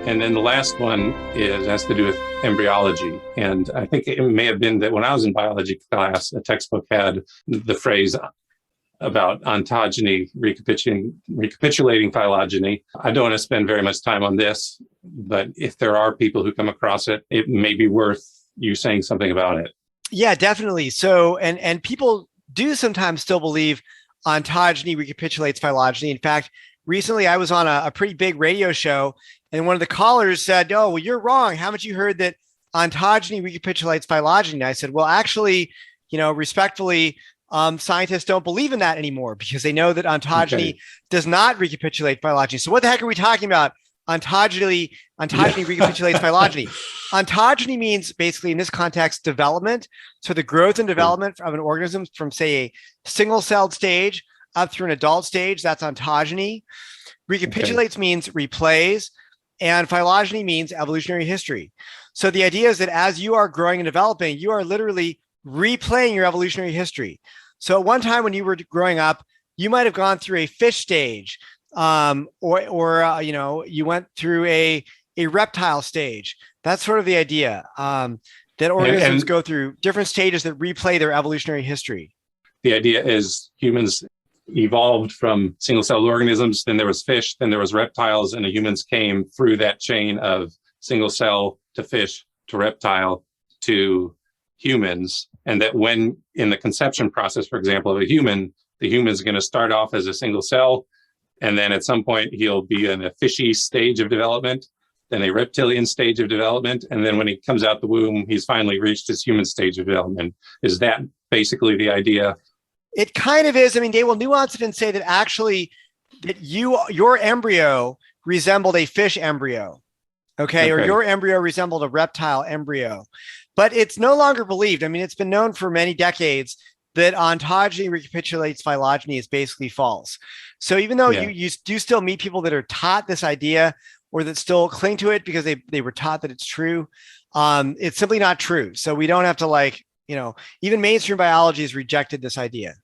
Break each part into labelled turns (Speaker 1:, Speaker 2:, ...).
Speaker 1: And then the last one has to do with embryology. And I think it may have been that when I was in biology class, a textbook had the phrase about ontogeny, recapitulating phylogeny. I don't want to spend very much time on this, but if there are people who come across it, it may be worth you saying something about it.
Speaker 2: Yeah, definitely. So, and people do sometimes still believe ontogeny recapitulates phylogeny. In fact, recently I was on a pretty big radio show, and one of the callers said, "Oh, well, you're wrong. Haven't you heard that ontogeny recapitulates phylogeny?" And I said, "Well, actually, respectfully, scientists don't believe in that anymore because they know that ontogeny does not recapitulate phylogeny. So what the heck are we talking about? Ontogeny recapitulates phylogeny. Ontogeny means basically in this context, development. So the growth and development of an organism from, say, a single-celled stage up through an adult stage, that's ontogeny. Recapitulates means replays, and phylogeny means evolutionary history. So the idea is that as you are growing and developing, you are literally replaying your evolutionary history. So at one time when you were growing up, you might have gone through a fish stage, or you went through a reptile stage. That's sort of the idea, that organisms go through different stages that replay their evolutionary history.
Speaker 1: The idea is humans evolved from single-celled organisms, then there was fish, then there was reptiles, and the humans came through that chain of single cell to fish to reptile to humans. And that when in the conception process, for example, of a human, the human is going to start off as a single cell, and then at some point he'll be in a fishy stage of development, then a reptilian stage of development, and then when he comes out the womb, he's finally reached his human stage of development. Is that basically the idea?
Speaker 2: It kind of is. I mean, they will nuance it and say that actually that your embryo resembled a fish embryo, okay? Or your embryo resembled a reptile embryo. But it's no longer believed. I mean, it's been known for many decades that ontogeny recapitulates phylogeny is basically false. So even though you do still meet people that are taught this idea or that still cling to it because they were taught that it's true, it's simply not true. So we don't have to even mainstream biology has rejected this idea.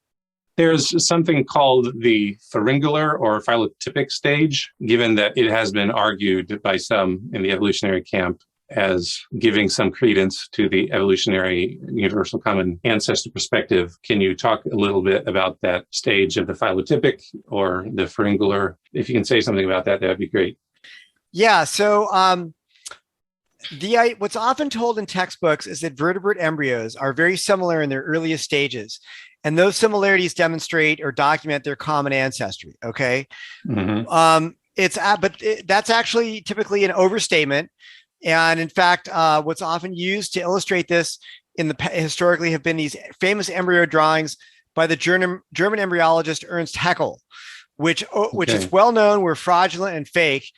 Speaker 1: There's something called the pharyngular or phylotypic stage, given that it has been argued by some in the evolutionary camp as giving some credence to the evolutionary universal common ancestor perspective. Can you talk a little bit about that stage of the phylotypic or the pharyngular? If you can say something about that, that'd be great.
Speaker 2: Yeah. So what's often told in textbooks is that vertebrate embryos are very similar in their earliest stages, and those similarities demonstrate or document their common ancestry. Okay, that's actually typically an overstatement, and in fact, what's often used to illustrate this historically have been these famous embryo drawings by the German embryologist Ernst Haeckel, which is well known were fraudulent and fake.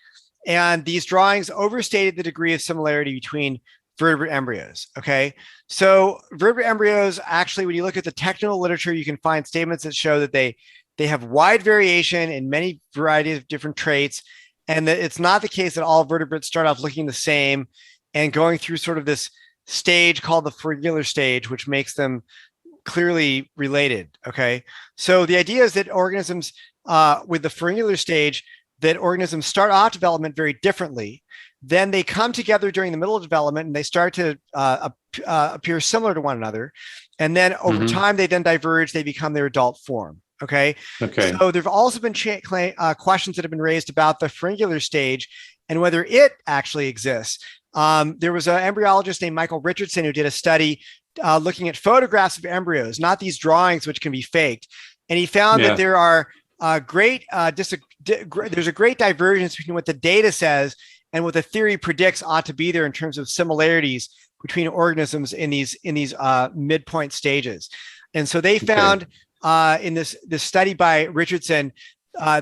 Speaker 2: And these drawings overstated the degree of similarity between vertebrate embryos. Okay. So vertebrate embryos, actually, when you look at the technical literature, you can find statements that show that they have wide variation in many varieties of different traits. And that it's not the case that all vertebrates start off looking the same and going through sort of this stage called the pharyngular stage, which makes them clearly related. Okay. So the idea is that organisms with the pharyngular stage, that organisms start off development very differently. Then they come together during the middle of development and they start to appear similar to one another. And then over time, they then diverge, they become their adult form. Okay. So there have also been questions that have been raised about the pharyngular stage and whether it actually exists. There was an embryologist named Michael Richardson who did a study looking at photographs of embryos, not these drawings, which can be faked. And he found that there are there's a great divergence between what the data says and what the theory predicts ought to be there in terms of similarities between organisms in these midpoint stages. And so they found in this study by Richardson,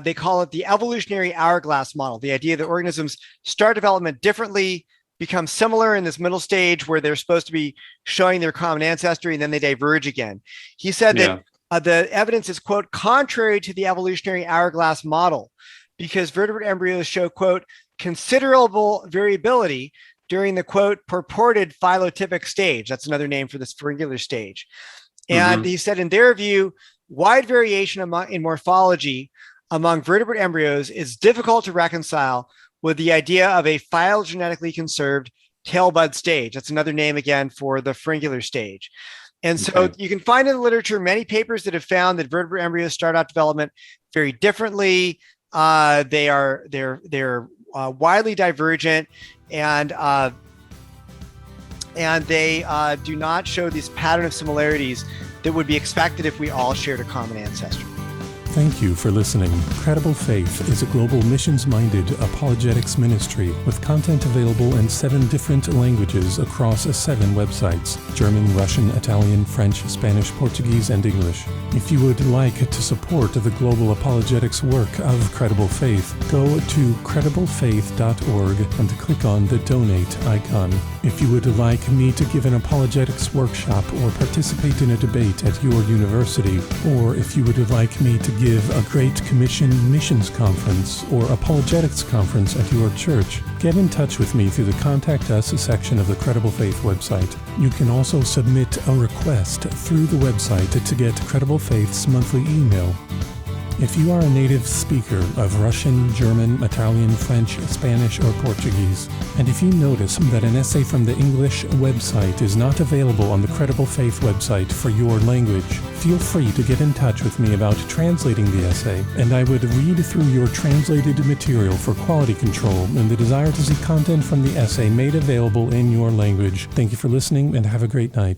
Speaker 2: they call it the evolutionary hourglass model, the idea that organisms start development differently, become similar in this middle stage where they're supposed to be showing their common ancestry, and then they diverge again. He said that the evidence is, quote, contrary to the evolutionary hourglass model because vertebrate embryos show, quote, considerable variability during the, quote, purported phylotypic stage. That's another name for this pharyngular stage. And he said, in their view, wide variation in morphology among vertebrate embryos is difficult to reconcile with the idea of a phylogenetically conserved tailbud stage. That's another name again for the fringular stage. And so
Speaker 1: Okay.
Speaker 2: you can find in the literature many papers that have found that vertebrate embryos start out development very differently. They're widely divergent, and they do not show this pattern of similarities that would be expected if we all shared a common ancestry.
Speaker 3: Thank you for listening. Credible Faith is a global missions-minded apologetics ministry with content available in 7 different languages across 7 websites: German, Russian, Italian, French, Spanish, Portuguese, and English. If you would like to support the global apologetics work of Credible Faith, go to crediblefaith.org and click on the donate icon. If you would like me to give an apologetics workshop or participate in a debate at your university, or if you would like me to give a Great Commission missions conference or apologetics conference at your church, get in touch with me through the Contact Us section of the Credible Faith website. You can also submit a request through the website to get Credible Faith's monthly email. If you are a native speaker of Russian, German, Italian, French, Spanish, or Portuguese, and if you notice that an essay from the English website is not available on the Credible Faith website for your language, feel free to get in touch with me about translating the essay, and I would read through your translated material for quality control and the desire to see content from the essay made available in your language. Thank you for listening, and have a great night.